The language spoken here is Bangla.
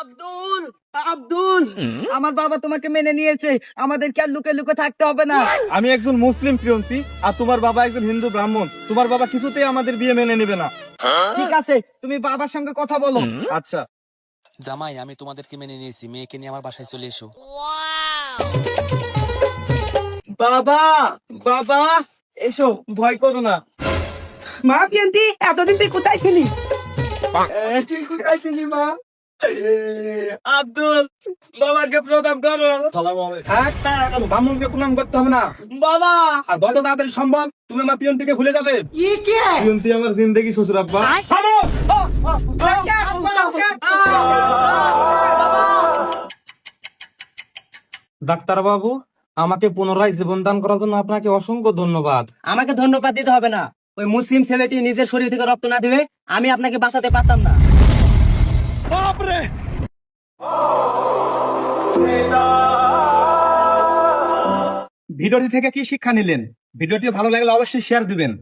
আব্দুল, আব্দুল, আমার বাবা তোমাকে মেনে নিয়েছে, আমাদেরকে আর লুকে লুকে থাকতে হবে না। আমি একজন মুসলিম প্রিয়ন্তি, আর তোমার বাবা একজন হিন্দু ব্রাহ্মণ। তোমার বাবা কিছুতেই আমাদের বিয়ে মেনে নেবে না। ঠিক আছে, তুমি বাবার সঙ্গে কথা বলো। আচ্ছা। জামাই, আমি তোমাদেরকে মেনে নিয়েছি, মেয়েকে নিয়ে আমার বাসায় চলে এসো। বাবা, বাবা, এসো, ভয় করো না। মা পিয়ন্তি, এতদিন তুই কোথায় ছিলি? তুই কোথায় ছিলি মা? আব্দুল, বাবাকে প্রণাম করো। ব্রাহ্মণকে প্রণাম করতে হবে না। বাবা, আর যত তাড়াতাড়ি সম্ভব তুমি আমার প্রিয়ন্তিকে ভুলে যাবে। প্রিয়ন্তি আমার জিন্দেগি শ্বশুর আব্বা। ডাক্তার বাবু, আমাকে পুনরায় জীবন দান করার জন্য আপনাকে অসংখ্য ধন্যবাদ। আমাকে ধন্যবাদ দিতে হবে না। ওই মুসলিম ছেলেটি নিজের শরীর থেকে রক্ত না দিলে আমি আপনাকে বাঁচাতে পারতাম না। ভিডিওটি থেকে কি শিক্ষা নিলেন? ভিডিওটি ভালো লাগলে অবশ্যই শেয়ার দিবেন।